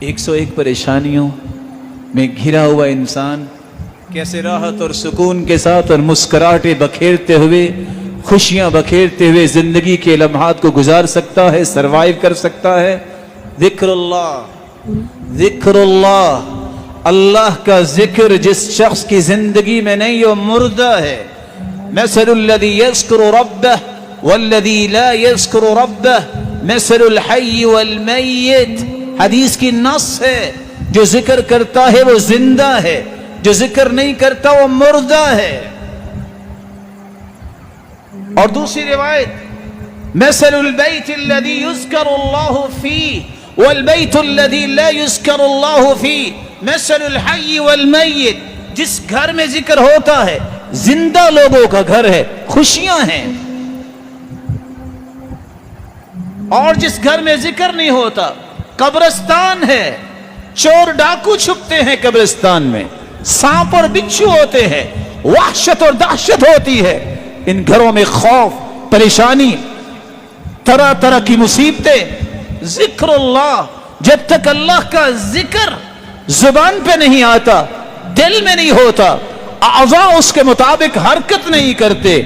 101 परेशानियों में घिरा हुआ इंसान कैसे राहत और सुकून के साथ और मुस्कुराहटे बखेरते हुए, खुशियां बखेरते हुए जिंदगी के लम्हात को गुजार सकता है, सरवाइव कर सकता है। जिक्रुल्लाह, अल्लाह का जिक्र जिस शख्स की जिंदगी में नहीं, वो मुर्दा है। मसलुल्लज़ी यज़्कुरु रब्बह वल्लज़ी ला यज़्कुरु रब्बह मसलुल हय्य वल मय्यित। हदीस की नस है, जो जिक्र करता है वो जिंदा है, जो जिक्र नहीं करता वो मुर्दा है। और दूसरी रिवायत, मसलुल बैतिल्लज़ी युज़्करुल्लाहु फ़ीह वल बैतुल्लज़ी ला युज़्करुल्लाहु फ़ीह मसलुल हय्य वल मय्यित। जिस घर में जिक्र होता है, जिंदा लोगों का घर है, खुशियां हैं। और जिस घर में जिक्र नहीं होता, कब्रिस्तान है, चोर डाकू छुपते हैं कब्रिस्तान में, सांप और बिच्छू होते हैं, वहशत और दहशत होती है। इन घरों में खौफ, परेशानी, तरह तरह की मुसीबतें। जिक्रुल्लाह, जब तक अल्लाह का जिक्र जुबान पे नहीं आता, दिल में नहीं होता, आज़ा उसके मुताबिक हरकत नहीं करते,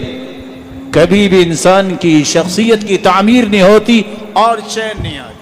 कभी भी इंसान की शख्सियत की तामीर नहीं होती और चैन नहीं आता।